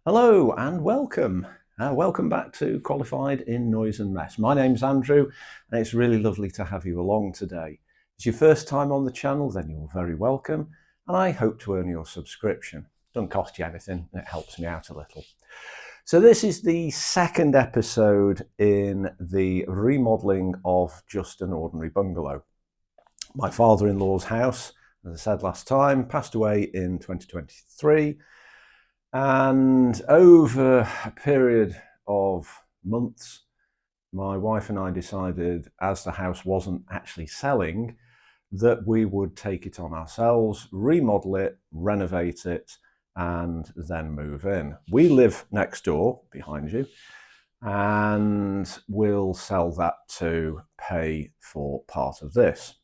Hello and welcome. Welcome back to Qualified in Noise and Mess. My name's Andrew and it's really lovely to have you along today. If it's your first time on the channel, then you're very welcome and I hope to earn your subscription. It doesn't cost you anything and it helps me out a little. So this is the second episode in the remodelling of Just an Ordinary Bungalow. My father-in-law's house, as I said last time, passed away in 2023. And over a period of months, my wife and I decided, as the house wasn't actually selling, that we would take it on ourselves, remodel it, renovate it, and then move in. We live next door, behind you, and we'll sell that to pay for part of this.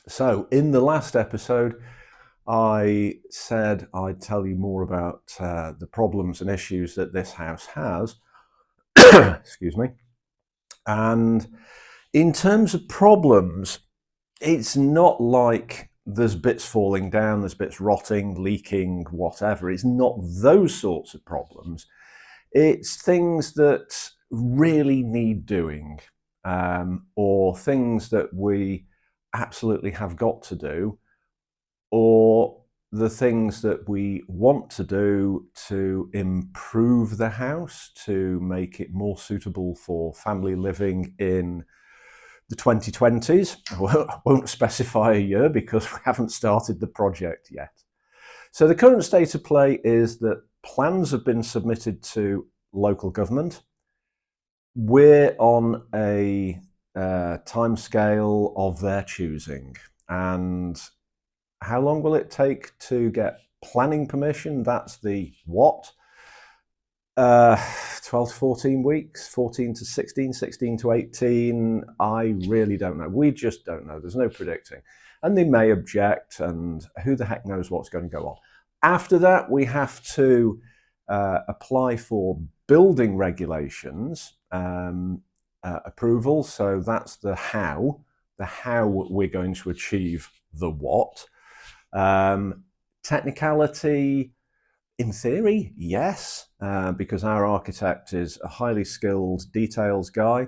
So in the last episode, I said I'd tell you more about the problems and issues that this house has. Excuse me. And in terms of problems, it's not like there's bits falling down, there's bits rotting, leaking, whatever. It's not those sorts of problems. It's things that really need doing, or things that we absolutely have got to do, or the things that we want to do to improve the house, to make it more suitable for family living in the 2020s. I won't specify a year because we haven't started the project yet. So the current state of play is that plans have been submitted to local government. We're on a timescale of their choosing, and how long will it take to get planning permission? That's the what? 12 to 14 weeks, 14 to 16, 16 to 18. I really don't know. We just don't know. There's no predicting. And they may object, and who the heck knows what's going to go on. After that, we have to apply for building regulations approval. So that's the how we're going to achieve the what. Technicality, in theory, yes, because our architect is a highly skilled details guy,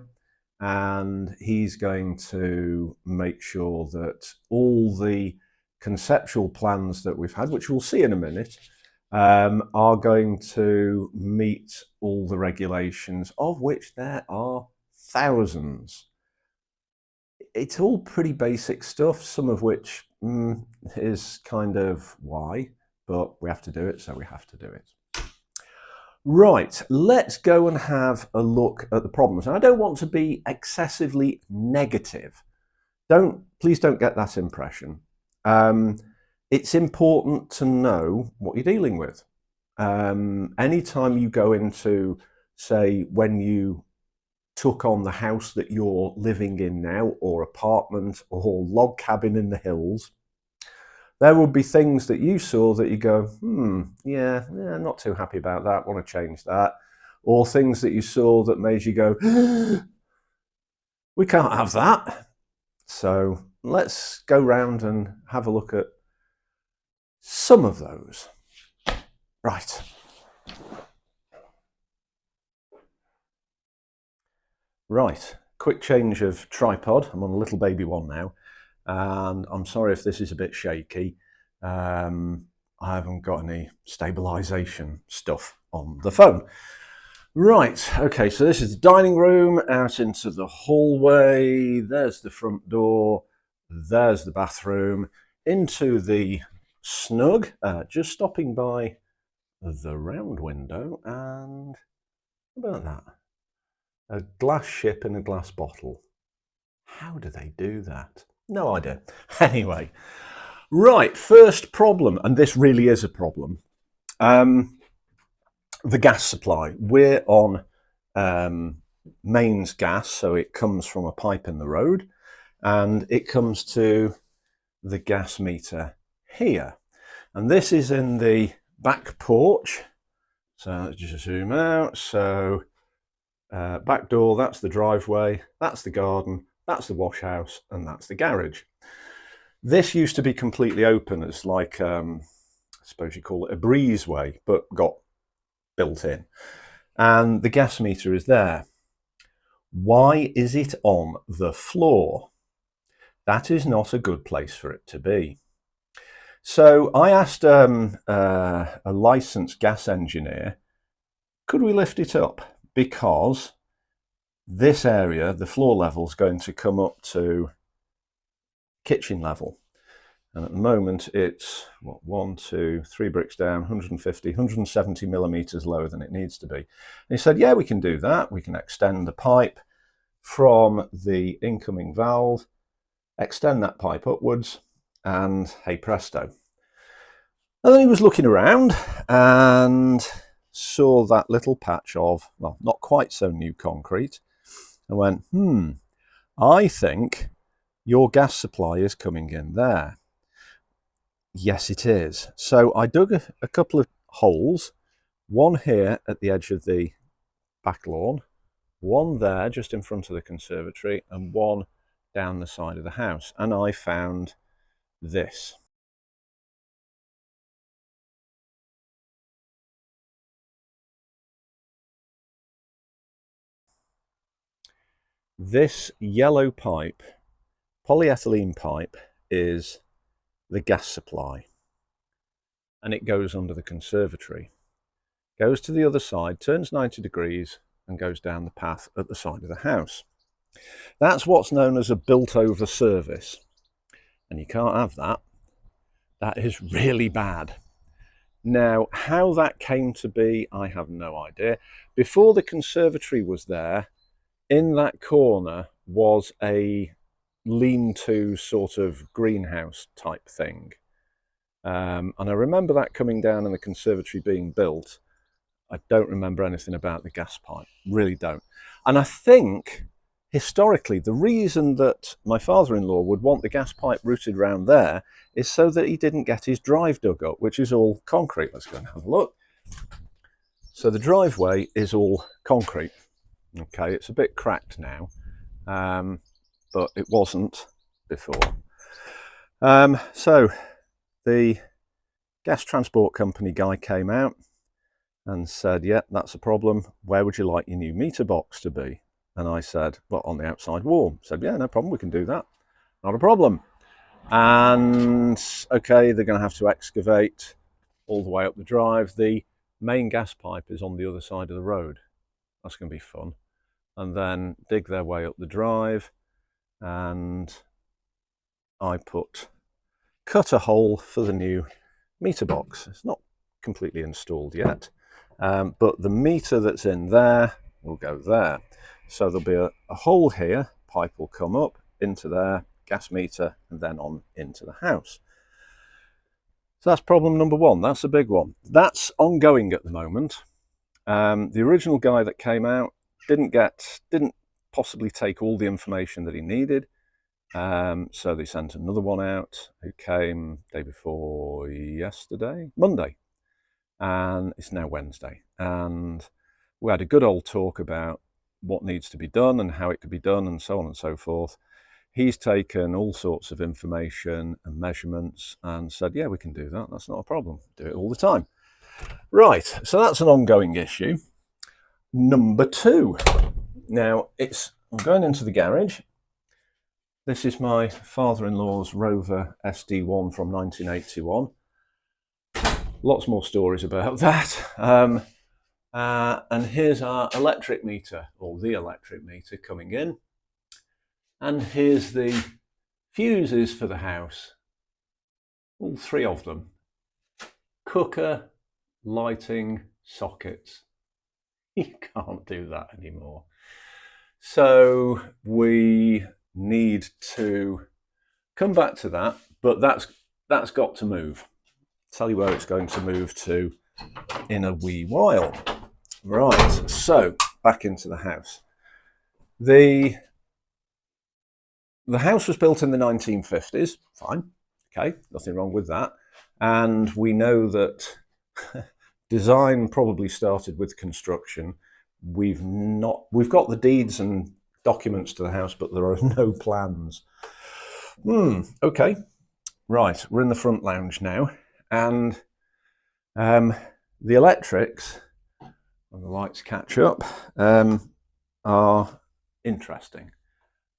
and he's going to make sure that all the conceptual plans that we've had, which we'll see in a minute, are going to meet all the regulations, of which there are thousands. It's all pretty basic stuff, some of which is kind of why, but we have to do it, so we have to do it. Right, let's go and have a look at the problems. And I don't want to be excessively negative. Please don't get that impression. It's important to know what you're dealing with. Anytime you go into, say, when you took on the house that you're living in now, or apartment, or log cabin in the hills, there would be things that you saw that you go, yeah, not too happy about that, want to change that. Or things that you saw that made you go, we can't have that. So let's go round and have a look at some of those. Right. Right, quick change of tripod. I'm on a little baby one now, and I'm sorry if this is a bit shaky. I haven't got any stabilization stuff on the phone. Right, okay, so this is the dining room, out into the hallway. There's the front door. There's the bathroom. Into the snug, just stopping by the round window, and how about that? A glass ship in a glass bottle. How do they do that? No idea. Anyway, right, first problem, and this really is a problem. The gas supply. We're on mains gas, so it comes from a pipe in the road, and it comes to the gas meter here. And this is in the back porch. So let's just zoom out. So back door, that's the driveway, that's the garden, that's the wash house, and that's the garage. This used to be completely open as like, I suppose you call it a breezeway, but got built in. And the gas meter is there. Why is it on the floor? That is not a good place for it to be. So I asked a licensed gas engineer, could we lift it up? Because this area, the floor level, is going to come up to kitchen level. And at the moment it's, what, 1, 2, 3 bricks down, 150, 170 millimeters lower than it needs to be. And he said, yeah, we can do that. We can extend the pipe from the incoming valve, extend that pipe upwards, and hey presto. And then he was looking around and saw that little patch of, well, not quite so new concrete, and went, I think your gas supply is coming in there. Yes, it is. So I dug a couple of holes, one here at the edge of the back lawn, one there just in front of the conservatory, and one down the side of the house. And I found this. This yellow pipe, polyethylene pipe, is the gas supply. And it goes under the conservatory. Goes to the other side, turns 90 degrees, and goes down the path at the side of the house. That's what's known as a built-over service. And you can't have that. That is really bad. Now, how that came to be, I have no idea. Before the conservatory was there, in that corner was a lean-to sort of greenhouse type thing. And I remember that coming down and the conservatory being built. I don't remember anything about the gas pipe, really don't. And I think, historically, the reason that my father-in-law would want the gas pipe routed around there is so that he didn't get his drive dug up, which is all concrete. Let's go and have a look. So the driveway is all concrete. Okay, it's a bit cracked now, but it wasn't before. So the gas transport company guy came out and said, yeah, that's a problem. Where would you like your new meter box to be? And I said, well, on the outside wall. Said, yeah, no problem, we can do that. Not a problem. And okay, they're going to have to excavate all the way up the drive. The main gas pipe is on the other side of the road. That's going to be fun. And then dig their way up the drive. And I cut a hole for the new meter box. It's not completely installed yet. But the meter that's in there will go there. So there'll be a hole here, pipe will come up into there, gas meter, and then on into the house. So that's problem number one. That's a big one. That's ongoing at the moment. The original guy that came out didn't possibly take all the information that he needed. So they sent another one out who came day before yesterday, Monday. And it's now Wednesday, and we had a good old talk about what needs to be done and how it could be done and so on and so forth. He's taken all sorts of information and measurements and said, yeah, we can do that. That's not a problem. Do it all the time. Right, so that's an ongoing issue. Number two. Now, I'm going into the garage. This is my father-in-law's Rover SD1 from 1981. Lots more stories about that. And here's our electric meter, or the electric meter coming in. And here's the fuses for the house. All three of them. Cooker, lighting, sockets. You can't do that anymore. So we need to come back to that, but that's got to move. Tell you where it's going to move to in a wee while. Right, so back into the house. The house was built in the 1950s. Fine, okay, nothing wrong with that. And we know that design probably started with construction. We've got the deeds and documents to the house, but there are no plans. Okay, right, we're in the front lounge now. And the electrics when the lights catch up, are interesting.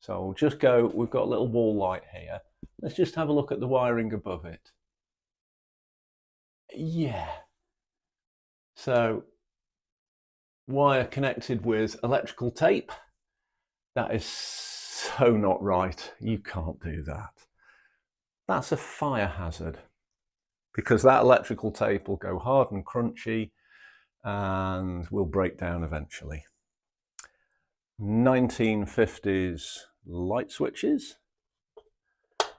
So we'll just go, we've got a little wall light here. Let's just have a look at the wiring above it. Yeah. So wire connected with electrical tape. That is so not right. You can't do that. That's a fire hazard, because that electrical tape will go hard and crunchy and will break down eventually. 1950s light switches.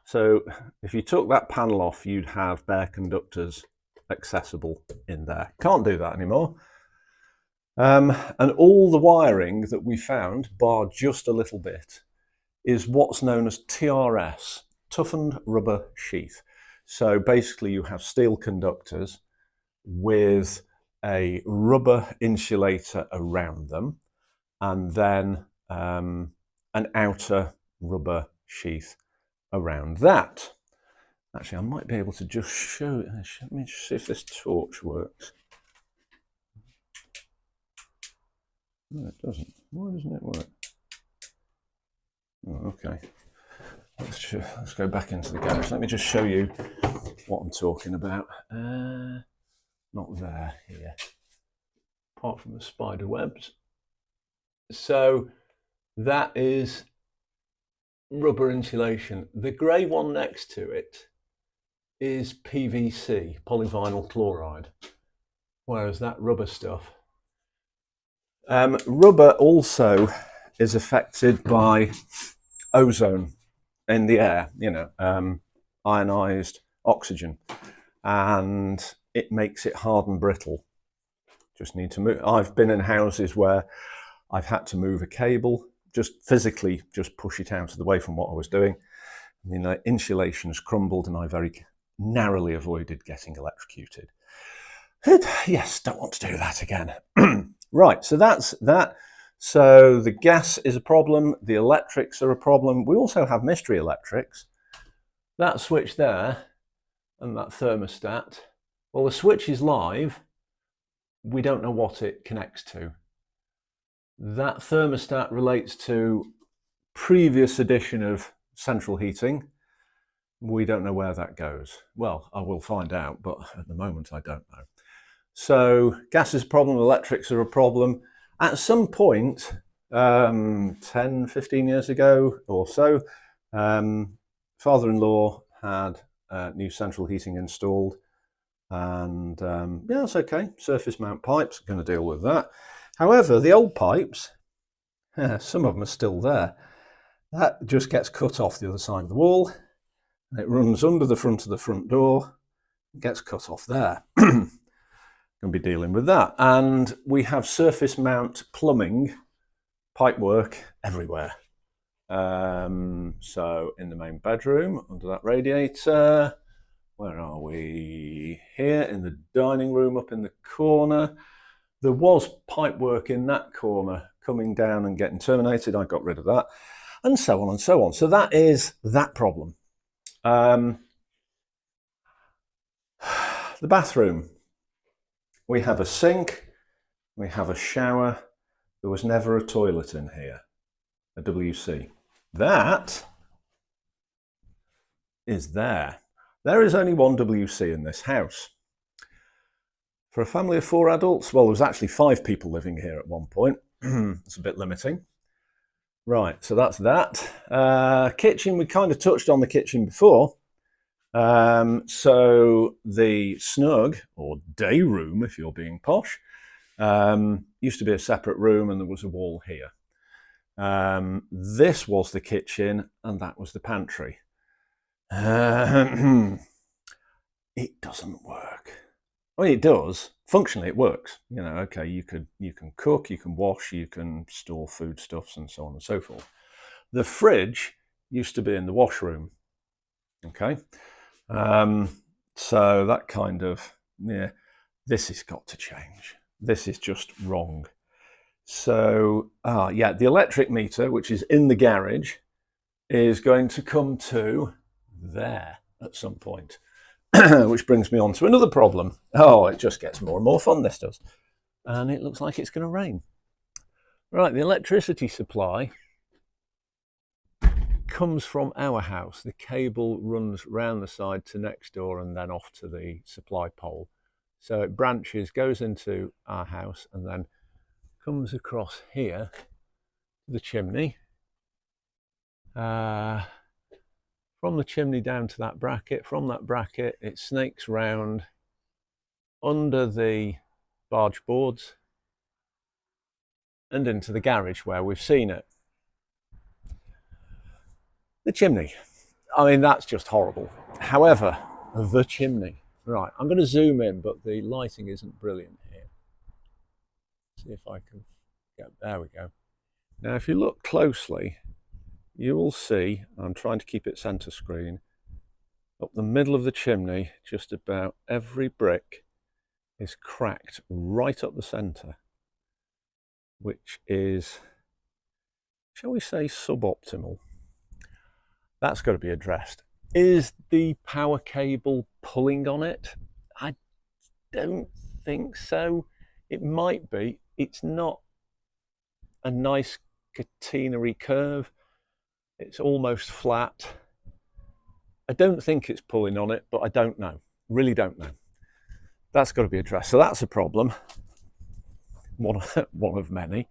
So if you took that panel off, you'd have bare conductors accessible in there. Can't do that anymore. And all the wiring that we found, bar just a little bit, is what's known as TRS, toughened rubber sheath. So basically you have steel conductors with a rubber insulator around them, and then an outer rubber sheath around that. Actually, I might be able to just show, let me just see if this torch works. No, it doesn't. Why doesn't it work? Oh, okay. Let's go back into the garage. Let me just show you what I'm talking about. Not there, here. Apart from the spider webs. So that is rubber insulation. The grey one next to it is PVC, polyvinyl chloride, whereas that rubber stuff. Rubber also is affected by ozone in the air, ionized oxygen, and it makes it hard and brittle. Just need to move. I've been in houses where I've had to move a cable, just physically just push it out of the way from what I was doing. Insulation has crumbled, and I very narrowly avoided getting electrocuted. Yes, don't want to do that again. Right, so that's that. So the gas is a problem, the electrics are a problem. We also have mystery electrics. That switch there and that thermostat, well, the switch is live. We don't know what it connects to. That thermostat relates to previous edition of central heating. We don't know where that goes. Well, I will find out, but at the moment I don't know. So gas is a problem, electrics are a problem. At some point, 10, 15 years ago or so, father-in-law had new central heating installed, and yeah, it's okay. Surface mount pipes, going to deal with that. However, the old pipes, some of them are still there. That just gets cut off the other side of the wall. It runs under the front of the front door, gets cut off there. Going to be dealing with that. And we have surface mount plumbing pipework everywhere. So in the main bedroom, under that radiator, where are we? Here in the dining room, up in the corner. There was pipework in that corner coming down and getting terminated. I got rid of that, and so on and so on. So that is that problem. The bathroom. We have a sink, we have a shower. There was never a toilet in here, a WC. That is there. There is only one WC in this house. For a family of 4 adults, well, there was actually 5 people living here at one point. It's a bit limiting. Right, so that's that. Kitchen, we kind of touched on the kitchen before. So the snug, or day room if you're being posh, used to be a separate room, and there was a wall here. This was the kitchen, and that was the pantry. It doesn't work. I mean, it does. Functionally, it works. Okay, you can cook, you can wash, you can store foodstuffs, and so on and so forth. The fridge used to be in the washroom. Okay. So that kind of, yeah, this has got to change. This is just wrong. So, yeah, the electric meter, which is in the garage, is going to come to there at some point, which brings me on to another problem. Oh, it just gets more and more fun, this does. and it looks like it's going to rain. Right, the electricity supply comes from our house. The cable runs round the side to next door and then off to the supply pole. So it branches, goes into our house, and then comes across here to the chimney. From the chimney down to that bracket. From that bracket, it snakes round under the barge boards and into the garage where we've seen it. The chimney. I mean, that's just horrible. However, the chimney. Right, I'm going to zoom in, but the lighting isn't brilliant here. See if I can get, there we go. Now, if you look closely, you will see, I'm trying to keep it center screen, up the middle of the chimney, just about every brick is cracked right up the center, which is, shall we say, suboptimal. That's got to be addressed. Is the power cable pulling on it? I don't think so. It might be. It's not a nice catenary curve. It's almost flat. I don't think it's pulling on it, but I don't know. Really don't know. That's got to be addressed. So that's a problem. One of many.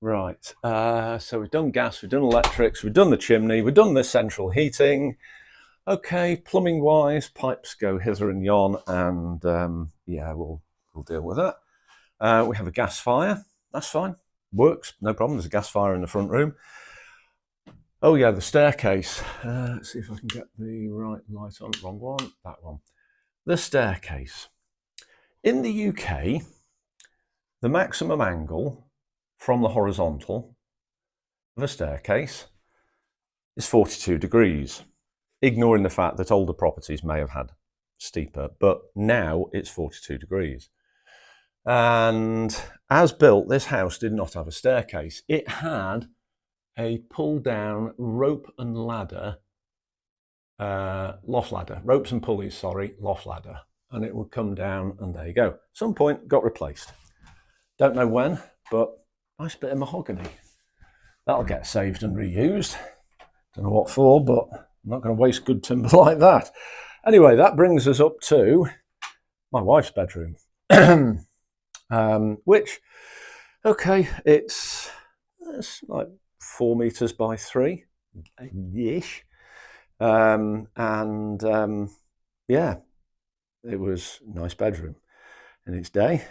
Right, so we've done gas, we've done electrics, we've done the chimney, we've done the central heating. Okay, plumbing wise, pipes go hither and yon, and yeah, we'll deal with that. We have a gas fire, that's fine, works, no problem. There's a gas fire in the front room. Oh yeah, the staircase. Let's see if I can get the right light on. Wrong one, that one. The staircase. In the UK, the maximum angle from the horizontal of a staircase is 42 degrees, ignoring the fact that older properties may have had steeper, but now it's 42 degrees. And as built, this house did not have a staircase. It had a pull-down rope and ladder, loft ladder, ropes and pulleys, sorry, loft ladder. And it would come down, and there you go. At some point, got replaced. Don't know when, but nice bit of mahogany. That'll get saved and reused. Don't know what for, but I'm not going to waste good timber like that. Anyway, that brings us up to my wife's bedroom, which, okay, it's like 4 meters by 3-ish. Yeah, it was a nice bedroom in its day.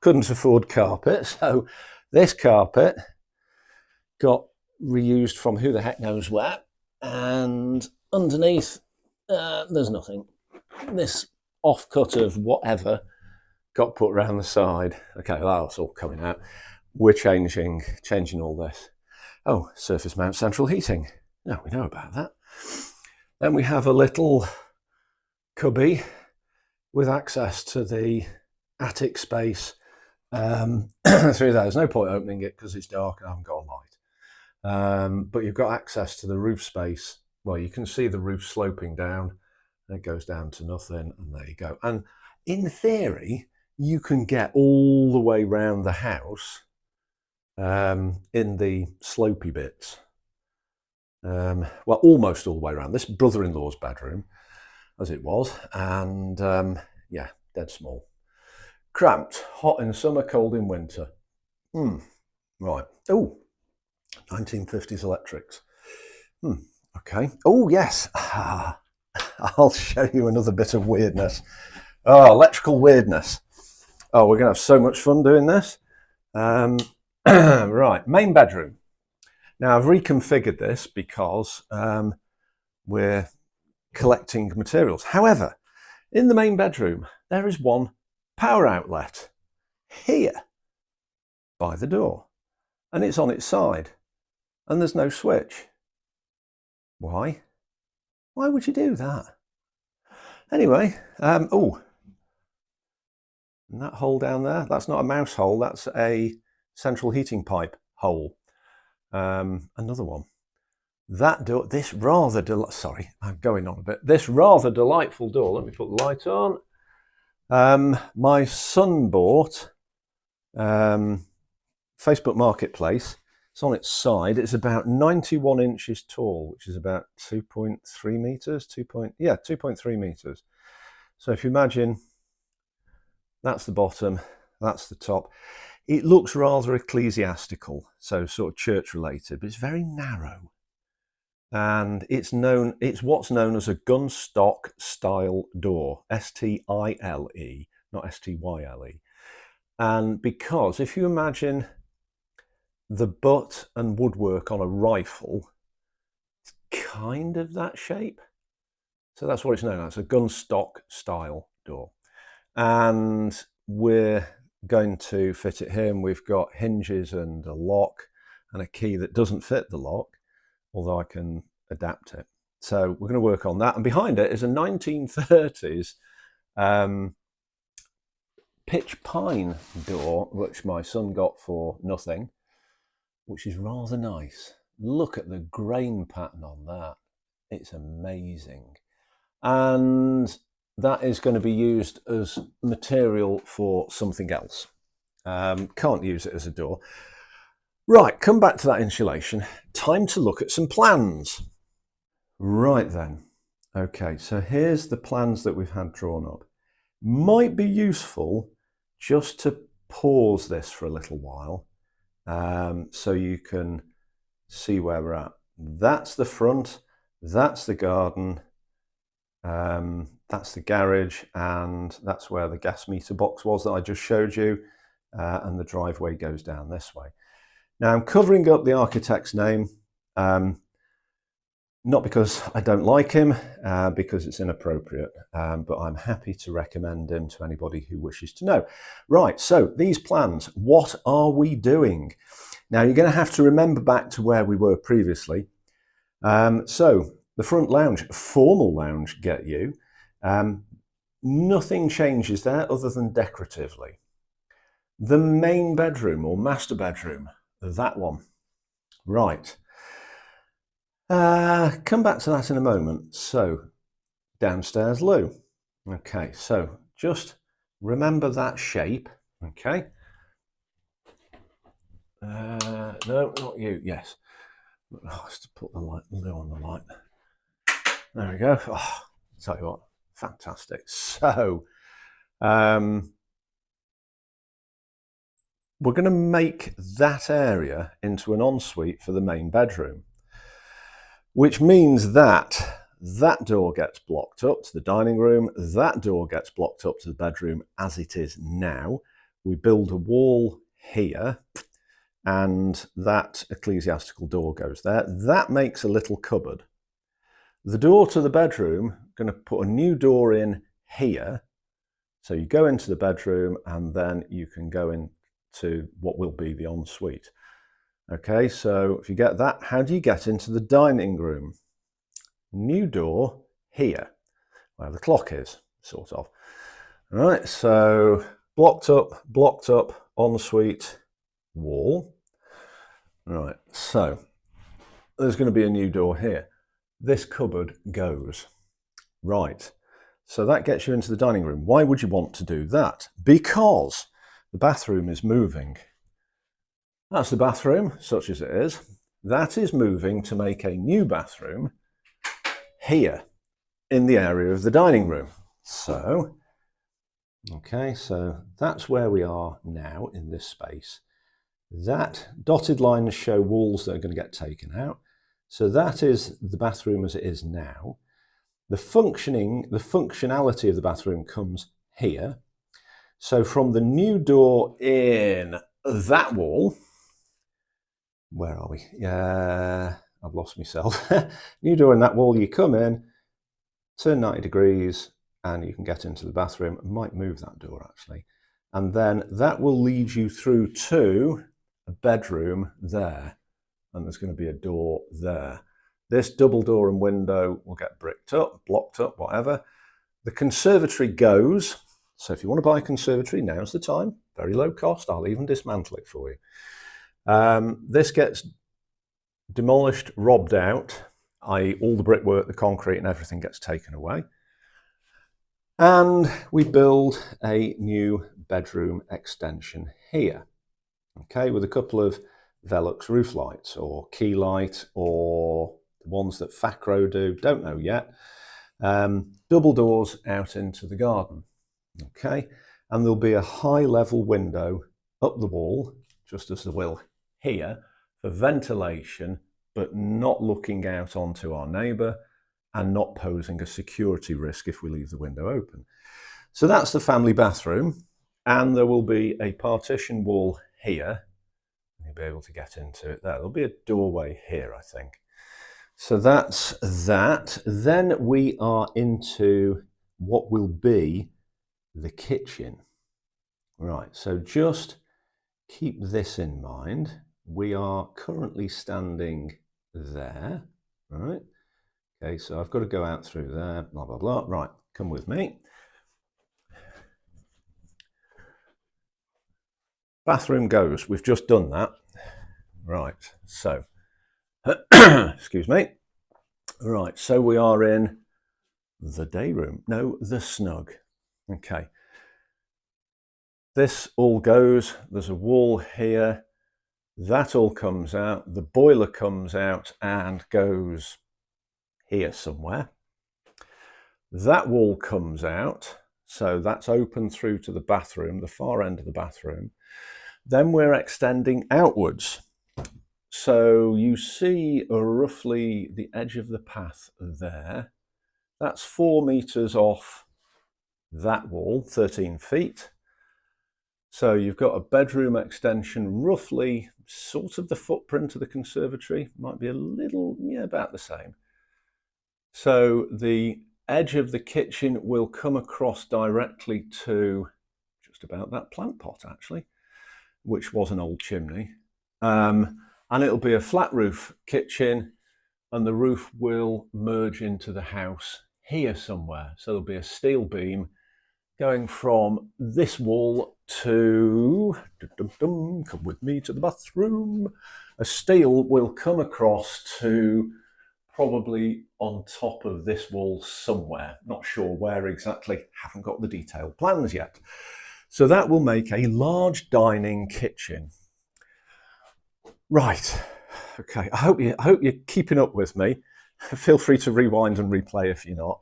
Couldn't afford carpet, so this carpet got reused from who the heck knows where, and underneath there's nothing. This offcut of whatever got put around the side. Okay, that's all coming out. We're changing all this. Oh, surface mount central heating. No, we know about that. Then we have a little cubby with access to the attic space through there. There's no point opening it because it's dark and I haven't got a light. But you've got access to the roof space. Well, you can see the roof sloping down, and it goes down to nothing, and there you go. And in theory, you can get all the way round the house in the slopey bits. Well, almost all the way around. This brother-in-law's bedroom, as it was, and yeah, dead small. Cramped, hot in summer, cold in winter. Right. Oh, 1950s electrics. Okay. Oh, yes. I'll show you another bit of weirdness. Oh, electrical weirdness. Oh, we're going to have so much fun doing this. Right, main bedroom. Now, I've reconfigured this because we're collecting materials. However, in the main bedroom, there is one power outlet here by the door, and it's on its side, and there's no switch. Why? Why would you do that? Anyway, oh, and that hole down there, that's not a mouse hole, that's a central heating pipe hole. Another one. That door, this rather, sorry, I'm going on a bit. This rather delightful door, let me put the light on. My son bought Facebook Marketplace. It's on its side. It's about 91 inches tall, which is about 2.3 meters. 2.3 meters. So if you imagine, that's the bottom, that's the top. It looks rather ecclesiastical, so sort of church related, but it's very narrow. And it's what's known as a gunstock style door, S-T-I-L-E, not S-T-Y-L-E. And because if you imagine the butt and woodwork on a rifle, it's kind of that shape. So that's what it's known as, a gunstock style door. And we're going to fit it here, and we've got hinges and a lock and a key that doesn't fit the lock, although I can adapt it. So we're going to work on that. And behind it is a 1930s pitch pine door, which my son got for nothing, which is rather nice. Look at the grain pattern on that. It's amazing. And that is going to be used as material for something else. Can't use it as a door. Right, come back to that insulation. Time to look at some plans. Right then. Okay, so here's the plans that we've had drawn up. Might be useful just to pause this for a little while so you can see where we're at. That's the front, that's the garden, that's the garage, and that's where the gas meter box was that I just showed you, and the driveway goes down this way. Now I'm covering up the architect's name, not because I don't like him, because it's inappropriate, but I'm happy to recommend him to anybody who wishes to know. Right, so these plans, what are we doing? Now you're going to have to remember back to where we were previously. So the front lounge, formal lounge, get you. Nothing changes there other than decoratively. The main bedroom or master bedroom, that one. Right. Come back to that in a moment. So, downstairs loo. Okay, so just remember that shape. Okay. No, not you. Yes. Oh, let's put the loo on the light. There we go. Oh, tell you what, fantastic. So, we're going to make that area into an ensuite for the main bedroom, which means that that door gets blocked up to the dining room, that door gets blocked up to the bedroom as it is now. We build a wall here, and that ecclesiastical door goes there. That makes a little cupboard. The door to the bedroom, I'm going to put a new door in here. So you go into the bedroom and then you can go into what will be the ensuite. Okay, so if you get that, how do you get into the dining room? New door here, where the clock is, sort of. All right, so blocked up, ensuite, wall. All right, so there's going to be a new door here. This cupboard goes. Right, so that gets you into the dining room. Why would you want to do that? Because the bathroom is moving. That's the bathroom, such as it is. That is moving to make a new bathroom here in the area of the dining room. So, okay, so that's where we are now in this space. That dotted lines show walls that are going to get taken out. So that is the bathroom as it is now. The functionality of the bathroom comes here. So from the new door in that wall, where are we? I've lost myself. New door in that wall, you come in, turn 90 degrees, and you can get into the bathroom. I might move that door actually. And then that will lead you through to a bedroom there. And there's going to be a door there. This double door and window will get bricked up, blocked up, whatever. The conservatory goes. So if you want to buy a conservatory, now's the time. Very low cost. I'll even dismantle it for you. This gets demolished, robbed out, i.e. all the brickwork, the concrete and everything gets taken away. And we build a new bedroom extension here, okay, with a couple of Velux roof lights or key light or the ones that Facro do, don't know yet. Double doors out into the garden, okay, and there'll be a high level window up the wall, just as there will here, for ventilation, but not looking out onto our neighbour and not posing a security risk if we leave the window open. So that's the family bathroom, and there will be a partition wall here. You'll be able to get into it there. There'll be a doorway here, I think. So that's that. Then we are into what will be the kitchen. Right, so just keep this in mind. We are currently standing there, right? Okay, so I've got to go out through there, blah, blah, blah. Right, come with me. Bathroom goes. We've just done that. Right, so, excuse me. Right, so we are in the day room. No, the snug. Okay. This all goes. There's a wall here. That all comes out. The boiler comes out and goes here somewhere. That wall comes out. So that's open through to the bathroom, the far end of the bathroom. Then we're extending outwards. So you see roughly the edge of the path there. That's 4 meters off that wall, 13 feet. So you've got a bedroom extension, roughly sort of the footprint of the conservatory, might be a little, yeah, about the same. So the edge of the kitchen will come across directly to just about that plant pot, actually, which was an old chimney. And it'll be a flat roof kitchen, and the roof will merge into the house here somewhere. So there'll be a steel beam going from this wall to, come with me to the bathroom. A steel will come across to probably on top of this wall somewhere. Not sure where exactly, haven't got the detailed plans yet. So that will make a large dining kitchen. Right, okay, I hope you're keeping up with me. Feel free to rewind and replay if you're not.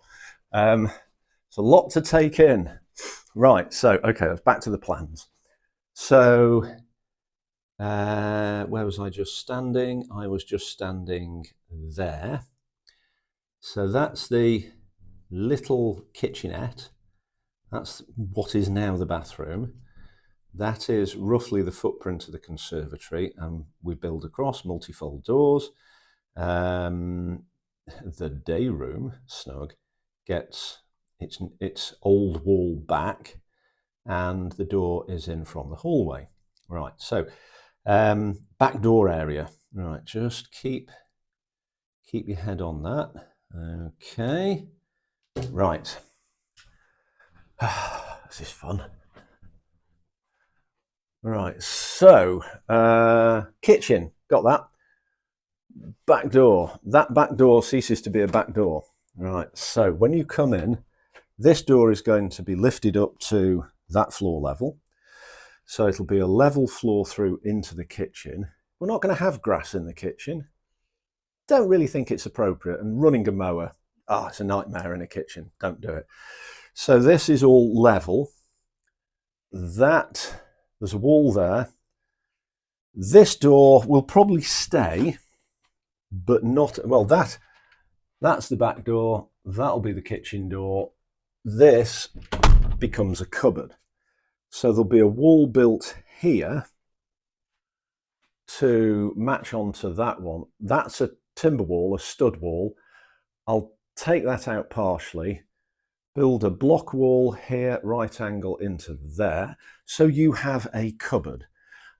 It's a lot to take in. Right, so, okay, let's back to the plans. So, where was I just standing? I was just standing there. So that's the little kitchenette. That's what is now the bathroom. That is roughly the footprint of the conservatory, and we build across multifold doors. The day room, snug, gets its old wall back, and the door is in from the hallway. Right, so back door area. Right, just keep your head on that. Okay, right. This is fun. Right, so kitchen, got that. Back door. That back door ceases to be a back door. Right, so when you come in, this door is going to be lifted up to that floor level. So it'll be a level floor through into the kitchen. We're not going to have grass in the kitchen. Don't really think it's appropriate. And running a mower, it's a nightmare in a kitchen. Don't do it. So this is all level. There's a wall there. This door will probably stay, but not, well, that's the back door. That'll be the kitchen door. This becomes a cupboard. So there'll be a wall built here to match onto that one. That's a timber wall, a stud wall. I'll take that out partially, build a block wall here, right angle into there. So you have a cupboard.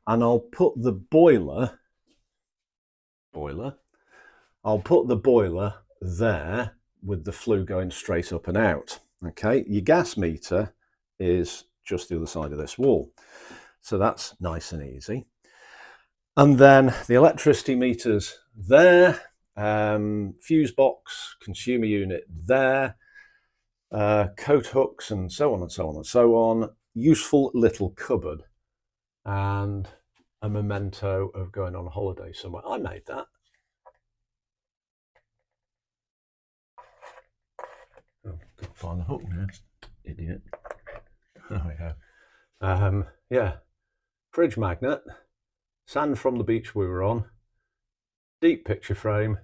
And I'll put the boiler, I'll put the boiler there with the flue going straight up and out. Okay, your gas meter is just the other side of this wall. So that's nice and easy. And then the electricity meters there, fuse box, consumer unit there. coat hooks and so on and so on and so on. Useful little cupboard and a memento of going on a holiday somewhere. I made that. Oh, couldn't find the hook now. Idiot. There we go. Yeah, fridge magnet, sand from the beach we were on, deep picture frame.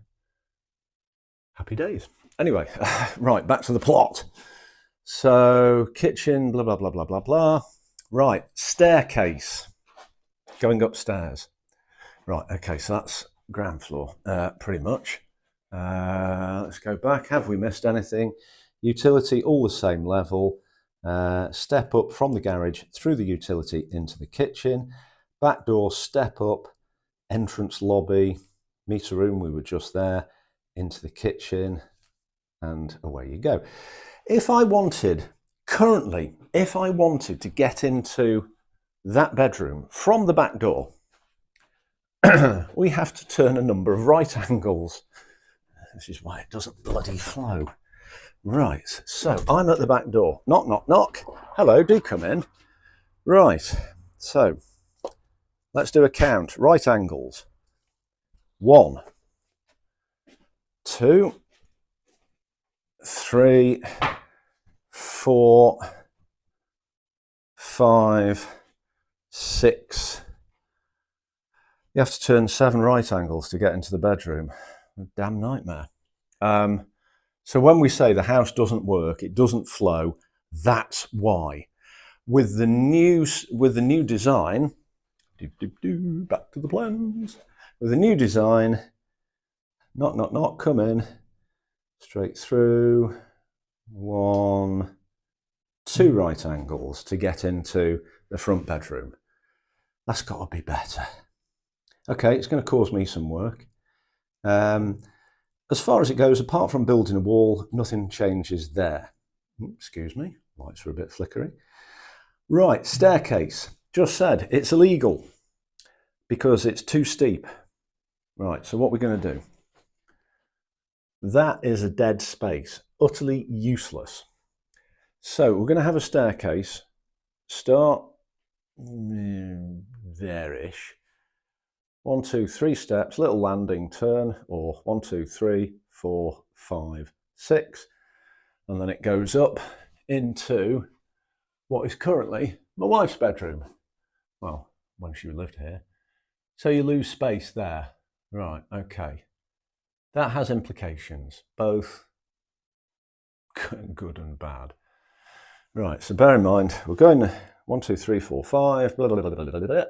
Happy days. Anyway, right, back to the plot. So, kitchen, blah, blah, blah, blah, blah, blah. Right, staircase going upstairs. Right, okay, so that's ground floor, pretty much. Let's go back. Have we missed anything? Utility, all the same level. Step up from the garage through the utility into the kitchen. Back door, step up, entrance lobby, meter room, we were just there, into the kitchen, and away you go. If I wanted, currently, if I wanted to get into that bedroom from the back door, we have to turn a number of right angles. This is why it doesn't bloody flow. Right, so I'm at the back door. Knock, knock, knock. Hello, do come in. Right, so let's do a count. Right angles. 1, 2, 3, 4, 5, 6. You have to turn 7 right angles to get into the bedroom. A damn nightmare. So when we say the house doesn't work, it doesn't flow, that's why. With the new design, back to the plans. With the new design, knock, knock, knock, come in, straight through, 1, 2 right angles to get into the front bedroom. That's got to be better. Okay, it's going to cause me some work. As far as it goes, apart from building a wall, nothing changes there. Excuse me, lights are a bit flickery. Right, staircase. Just said, it's illegal because it's too steep. Right, so what we're going to do. That is a dead space, utterly useless. So we're going to have a staircase, start there-ish. 1, 2, 3 steps, little landing, turn, or 1, 2, 3, 4, 5, 6. And then it goes up into what is currently my wife's bedroom. Well, when she lived here. So you lose space there. Right, okay. That has implications, both good and bad. Right, so bear in mind, we're going 1, 2, 3, 4, 5, blah, blah, blah, blah, blah, blah, blah,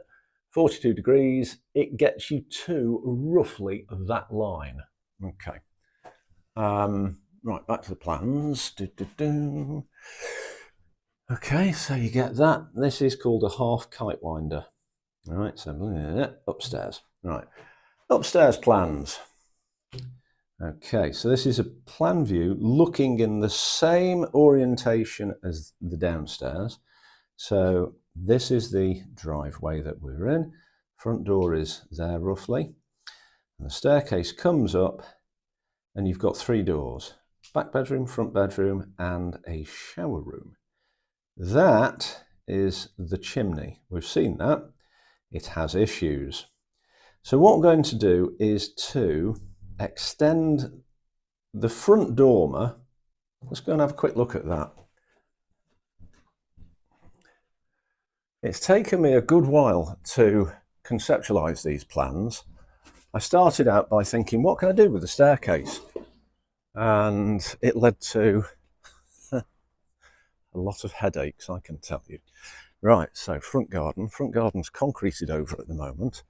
42 degrees. It gets you to roughly that line. Okay. Right, back to the plans. Okay, so you get that. This is called a half kite winder. All right, so upstairs. Right, upstairs plans. Okay, so this is a plan view looking in the same orientation as the downstairs. So this is the driveway that we're in. Front door is there roughly. And the staircase comes up and you've got 3 doors. Back bedroom, front bedroom, and a shower room. That is the chimney. We've seen that. It has issues. So what I'm going to do is to extend the front dormer. Let's go and have a quick look at that. It's taken me a good while to conceptualize these plans. I started out by thinking, what can I do with the staircase? And it led to a lot of headaches, I can tell you. Right, so front garden. Front garden's concreted over at the moment.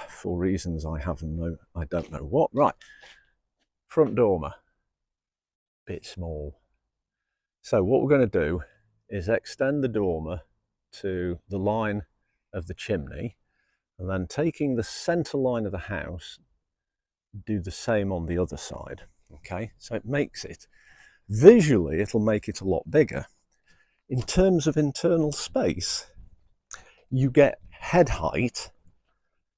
For reasons I don't know what. Right, front dormer, bit small. So what we're going to do is extend the dormer to the line of the chimney, and then taking the center line of the house, do the same on the other side. Okay, so it makes it, visually, it'll make it a lot bigger. In terms of internal space, you get head height,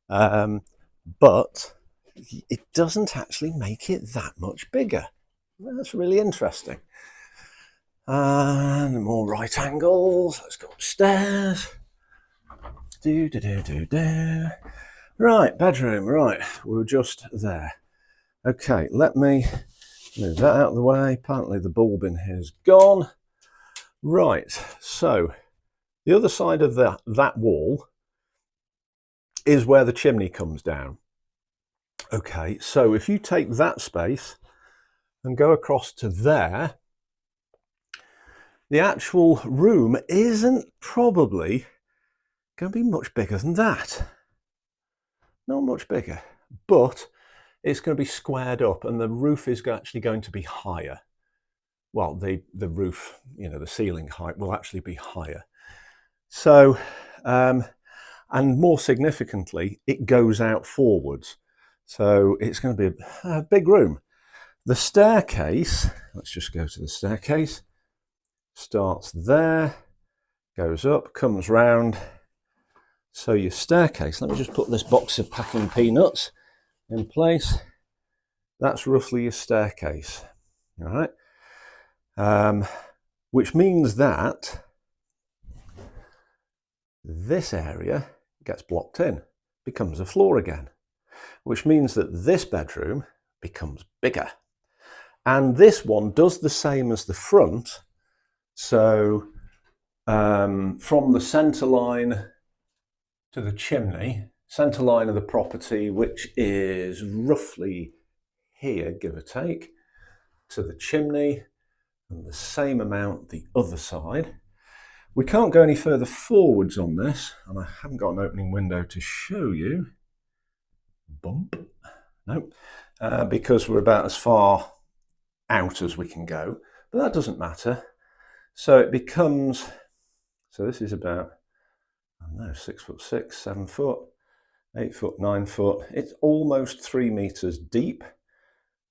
but it doesn't actually make it that much bigger. That's really interesting. And more right angles. Let's go upstairs. Do, do, do, do, do. Right, bedroom. Right, we were just there. Okay, let me move that out of the way. Apparently the bulb in here's gone. Right, so the other side of that wall is where the chimney comes down. Okay, so if you take that space and go across to there, the actual room isn't probably going to be much bigger than that. Not much bigger, but it's going to be squared up and the roof is actually going to be higher. Well, the roof, the ceiling height will actually be higher. So, and more significantly, it goes out forwards. So it's going to be a big room. The staircase, let's just go to the staircase, starts there, goes up, comes round. So your staircase, let me just put this box of packing peanuts in place. That's roughly your staircase, all right? Which means that this area gets blocked in, becomes a floor again, which means that this bedroom becomes bigger. And this one does the same as the front. So from the centre line to the chimney, centre line of the property, which is roughly here, give or take, to the chimney, and the same amount the other side. We can't go any further forwards on this, and I haven't got an opening window to show you. Bump. No, because we're about as far out as we can go, but that doesn't matter. So it becomes, so this is about, I don't know, 6'6", 7 foot, 8 foot, 9 foot. It's almost 3 meters deep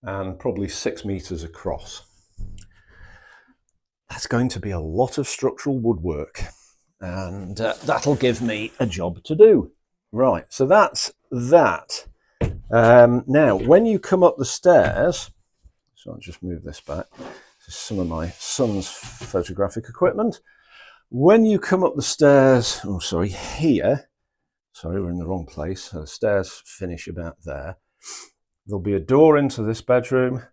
and probably 6 meters across. That's going to be a lot of structural woodwork, and that'll give me a job to do. Right, so that's that. Now, when you come up the stairs, so I'll just move this back. This is some of my son's photographic equipment. When you come up the stairs, here, we're in the wrong place. So the stairs finish about there. There'll be a door into this bedroom,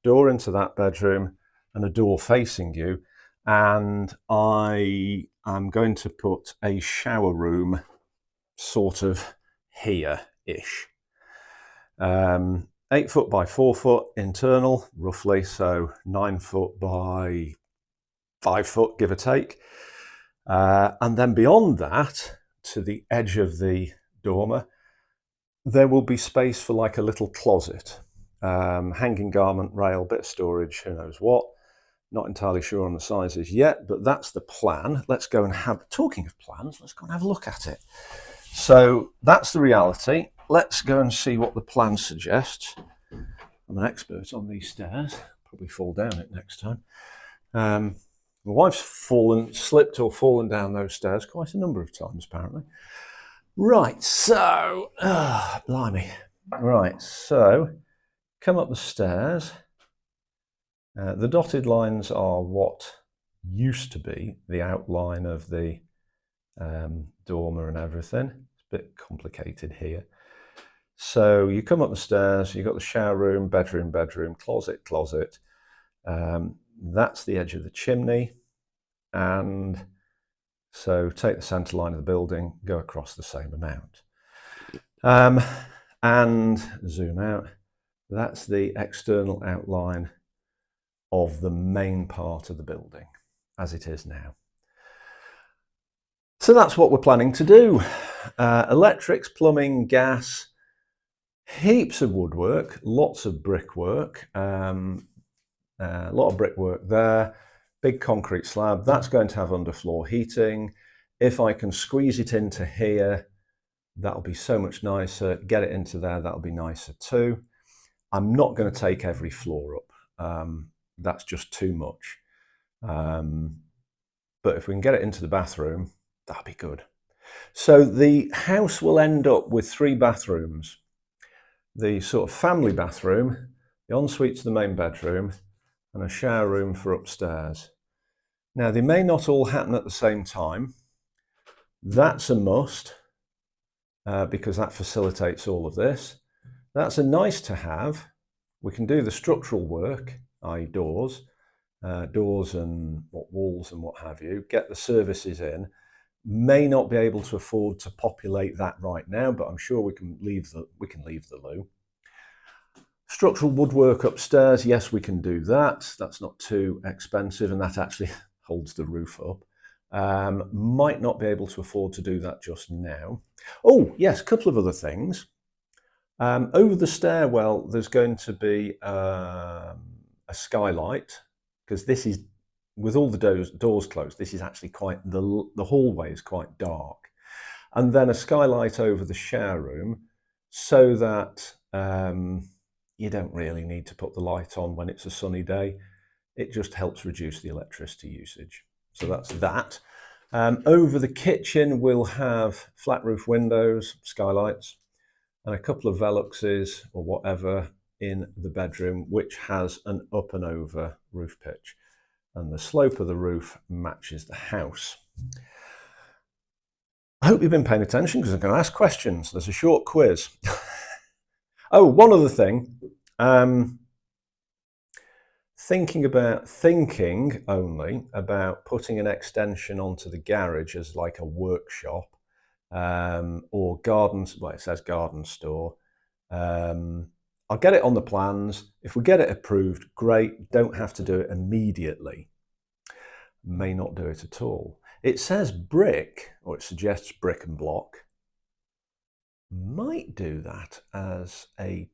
door into that bedroom, and a door facing you. And I am going to put a shower room sort of here-ish. 8 foot by 4 foot internal, roughly, so 9 foot by 5 foot, give or take. And then beyond that, to the edge of the dormer, there will be space for like a little closet, hanging garment rail, bit of storage, who knows what. Not entirely sure on the sizes yet, but that's the plan. Let's go and talking of plans, let's go and have a look at it. So that's the reality. Let's go and see what the plan suggests. I'm an expert on these stairs, probably fall down it next time. My wife's slipped or fallen down those stairs quite a number of times, apparently. Right, so, blimey. Right, so, come up the stairs. The dotted lines are what used to be the outline of the dormer and everything. It's a bit complicated here. So you come up the stairs, you've got the shower room, bedroom, closet. That's the edge of the chimney. And so take the centre line of the building, go across the same amount. And zoom out. That's the external outline of the main part of the building, as it is now. So that's what we're planning to do. Electrics, plumbing, gas, heaps of woodwork, lots of brickwork, a lot of brickwork there, big concrete slab. That's going to have underfloor heating. If I can squeeze it into here, that'll be so much nicer. Get it into there, that'll be nicer too. I'm not going to take every floor up. That's just too much. But if we can get it into the bathroom, that'll be good. So the house will end up with 3 bathrooms. The sort of family bathroom, the ensuite to the main bedroom, and a shower room for upstairs. Now, they may not all happen at the same time. That's a must because that facilitates all of this. That's a nice to have. We can do the structural work, i.e. doors and walls and what have you, get the services in. May not be able to afford to populate that right now, but I'm sure we can leave the loo. Structural woodwork upstairs, yes, we can do that. That's not too expensive, and that actually holds the roof up. Might not be able to afford to do that just now. Oh, yes, a couple of other things. Over the stairwell, there's going to be a skylight, because this is, with all the doors closed, this is actually quite, the hallway is quite dark. And then a skylight over the shower room so that you don't really need to put the light on when it's a sunny day. It just helps reduce the electricity usage. So that's that. Over the kitchen, we'll have flat roof windows, skylights, and a couple of Veluxes or whatever in the bedroom, which has an up and over roof pitch. And the slope of the roof matches the house. I hope you've been paying attention because I'm going to ask questions. There's a short quiz. Oh, one other thing. Thinking only about putting an extension onto the garage as like a workshop or gardens. Well, it says garden store. I'll get it on the plans. If we get it approved, great. Don't have to do it immediately. May not do it at all. It says brick, or it suggests brick and block. Might do that as an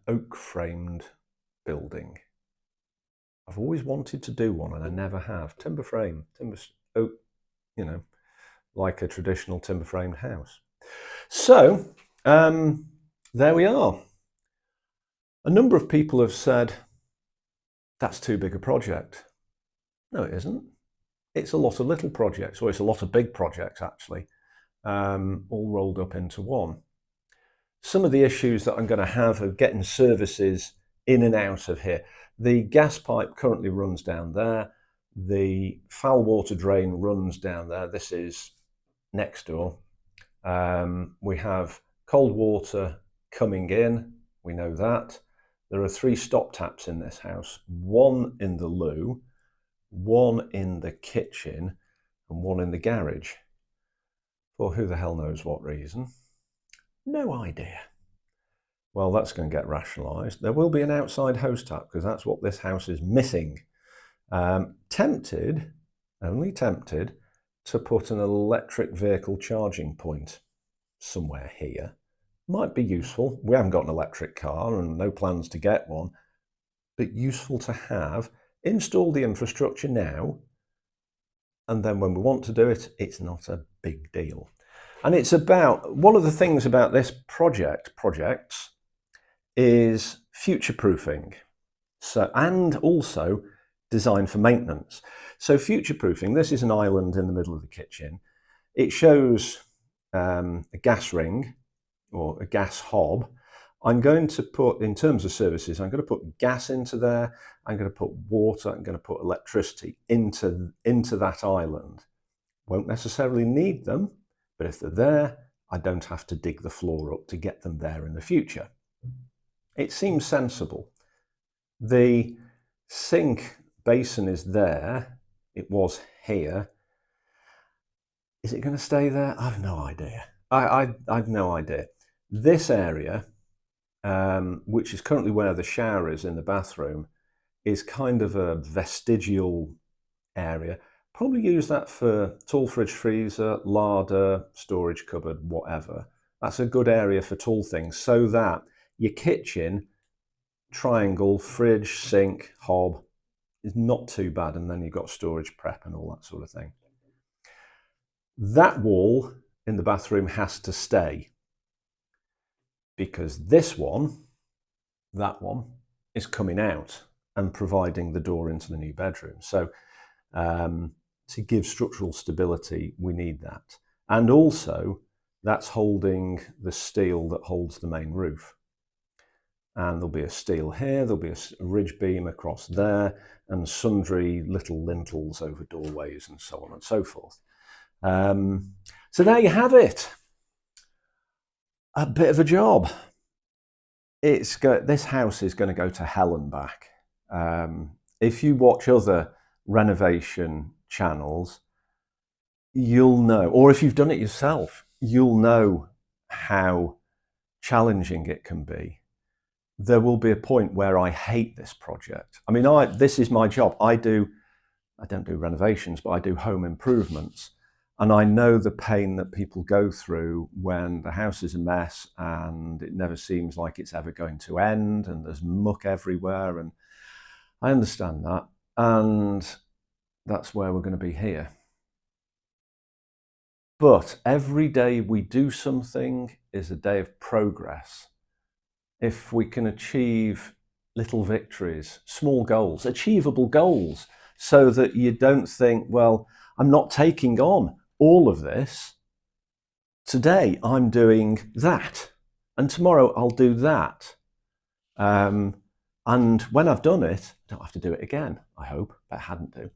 oak-framed building. I've always wanted to do one, and I never have. Timber frame, oak, you know, like a traditional timber-framed house. So, there we are. A number of people have said, that's too big a project. No, it isn't. It's a lot of little projects, or it's a lot of big projects, actually, all rolled up into one. Some of the issues that I'm going to have are getting services in and out of here. The gas pipe currently runs down there. The foul water drain runs down there. This is next door. We have cold water coming in. We know that. There are 3 stop taps in this house, one in the loo, one in the kitchen, and one in the garage. For who the hell knows what reason. No idea. Well, that's going to get rationalised. There will be an outside hose tap because that's what this house is missing. Tempted, only tempted, to put an electric vehicle charging point somewhere here. Might be useful. We haven't got an electric car and no plans to get one, but useful to have. Install the infrastructure now, and then when we want to do it, it's not a big deal. And it's about, one of the things about this projects is future-proofing. So, and also design for maintenance. So future-proofing, this is an island in the middle of the kitchen. It shows a gas ring or a gas hob. I'm going to put, in terms of services, I'm going to put gas into there, I'm going to put water, I'm going to put electricity into that island. Won't necessarily need them, but if they're there, I don't have to dig the floor up to get them there in the future. It seems sensible. The sink basin is there. It was here. Is it going to stay there? I have no idea. I have no idea. This area, which is currently where the shower is in the bathroom, is kind of a vestigial area. Probably use that for tall fridge freezer, larder, storage cupboard, whatever. That's a good area for tall things, so that your kitchen, triangle, fridge, sink, hob is not too bad, and then you've got storage prep and all that sort of thing. That wall in the bathroom has to stay because this one, that one, is coming out and providing the door into the new bedroom. So to give structural stability, we need that. And also, that's holding the steel that holds the main roof. and there'll be a steel here, there'll be a ridge beam across there, and sundry little lintels over doorways and so on and so forth. So there you have it. A bit of a job. This house is going to go to hell and back. If you watch other renovation channels, you'll know, or if you've done it yourself, you'll know how challenging it can be. There will be a point where I hate this project. I mean, this is my job. I don't do renovations, but I do home improvements. And I know the pain that people go through when the house is a mess and it never seems like it's ever going to end and there's muck everywhere. And I understand that. And that's where we're going to be here. But every day we do something is a day of progress. If we can achieve little victories, small goals, achievable goals, so that you don't think, well, I'm not taking on all of this. Today I'm doing that, and tomorrow I'll do that. And when I've done it, I don't have to do it again, I hope, but I hadn't do.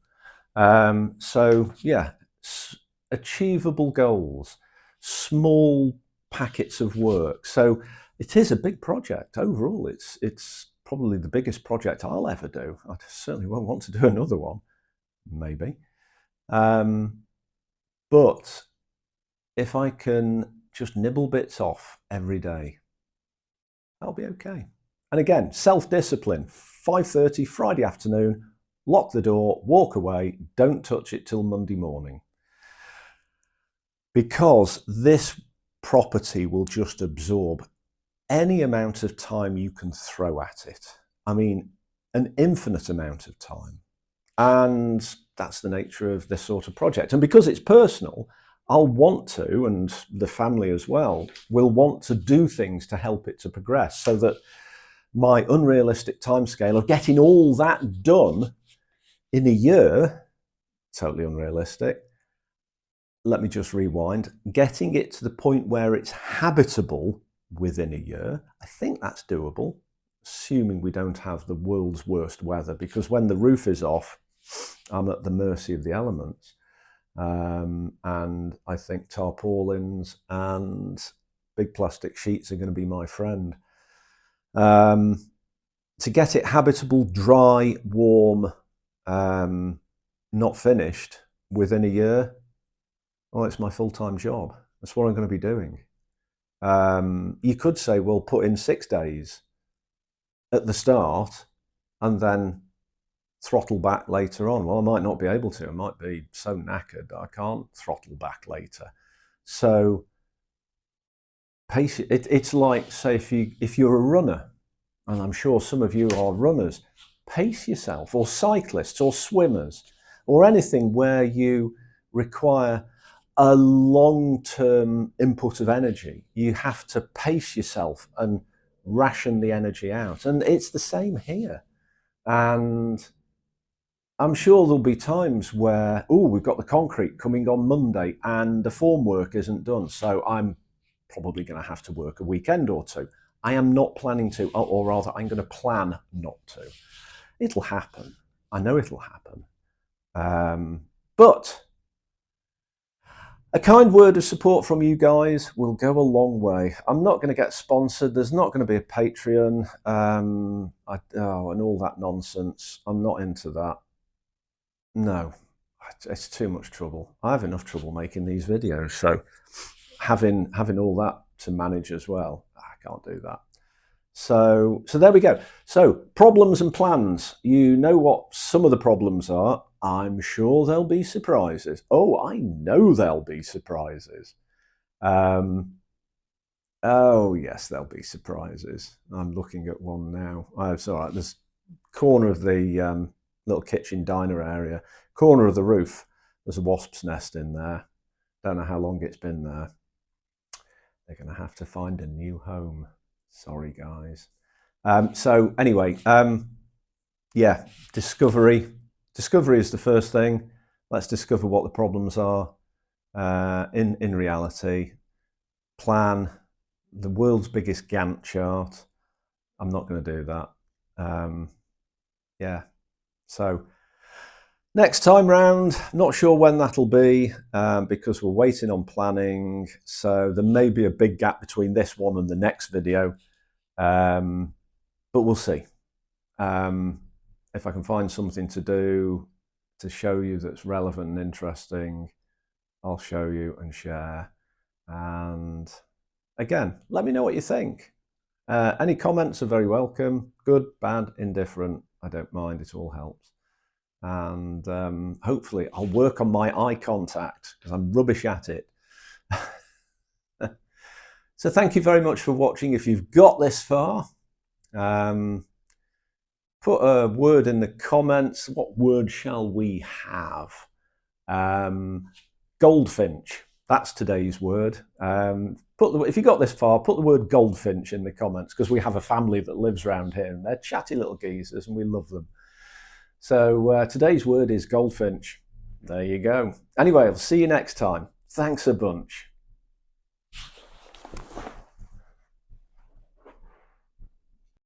So yeah, achievable goals, small packets of work. So it is a big project overall. It's probably the biggest project I'll ever do. I certainly won't want to do another one, maybe. But if I can just nibble bits off every day, I'll be okay. And again, self-discipline, 5:30 Friday afternoon, lock the door, walk away, don't touch it till Monday morning. Because this property will just absorb any amount of time you can throw at it. I mean, an infinite amount of time. And that's the nature of this sort of project. And because it's personal, I'll want to, and the family as well, will want to do things to help it to progress, so that my unrealistic timescale of getting all that done in a year, totally unrealistic. Let me just rewind. Getting it to the point where it's habitable within a year, I think that's doable, assuming we don't have the world's worst weather, because when the roof is off, I'm at the mercy of the elements. And I think tarpaulins and big plastic sheets are going to be my friend. To get it habitable, dry, warm, not finished within a year, oh, it's my full-time job. That's what I'm going to be doing. You could say, well, put in 6 days at the start and then throttle back later on. Well, I might not be able to. I might be so knackered that I can't throttle back later. So pace it. It's like, say, if you're a runner, and I'm sure some of you are runners, pace yourself, or cyclists or swimmers, or anything where you require a long-term input of energy. You have to pace yourself and ration the energy out. And it's the same here. And I'm sure there'll be times where, we've got the concrete coming on Monday and the formwork isn't done. So I'm probably going to have to work a weekend or two. I am not planning to, or rather, I'm going to plan not to. It'll happen. I know it'll happen. But a kind word of support from you guys will go a long way. I'm not going to get sponsored. There's not going to be a Patreon and all that nonsense. I'm not into that. No, it's too much trouble. I have enough trouble making these videos, so having all that to manage as well, I can't do that. So there we go. So problems and plans. You know what some of the problems are. I'm sure there'll be surprises. Oh, I know there'll be surprises. Oh yes, there'll be surprises. I'm looking at one now. Oh, it's all right. There's corner of the little kitchen diner area, corner of the roof. There's a wasp's nest in there. Don't know how long it's been there. They're going to have to find a new home. Sorry, guys. So anyway, yeah, discovery. Discovery is the first thing. Let's discover what the problems are in reality. Plan the world's biggest Gantt chart. I'm not going to do that. Yeah, so next time round, not sure when that'll be because we're waiting on planning. So there may be a big gap between this one and the next video, but we'll see. If I can find something to do to show you that's relevant and interesting, I'll show you and share. And again, let me know what you think. Any comments are very welcome. Good, bad, indifferent. I don't mind. It all helps. And hopefully I'll work on my eye contact because I'm rubbish at it. So thank you very much for watching. If you've got this far, put a word in the comments. What word shall we have? Goldfinch. That's today's word. If you got this far, put the word goldfinch in the comments because we have a family that lives around here and they're chatty little geezers and we love them. So today's word is goldfinch. There you go. Anyway, I'll see you next time. Thanks a bunch.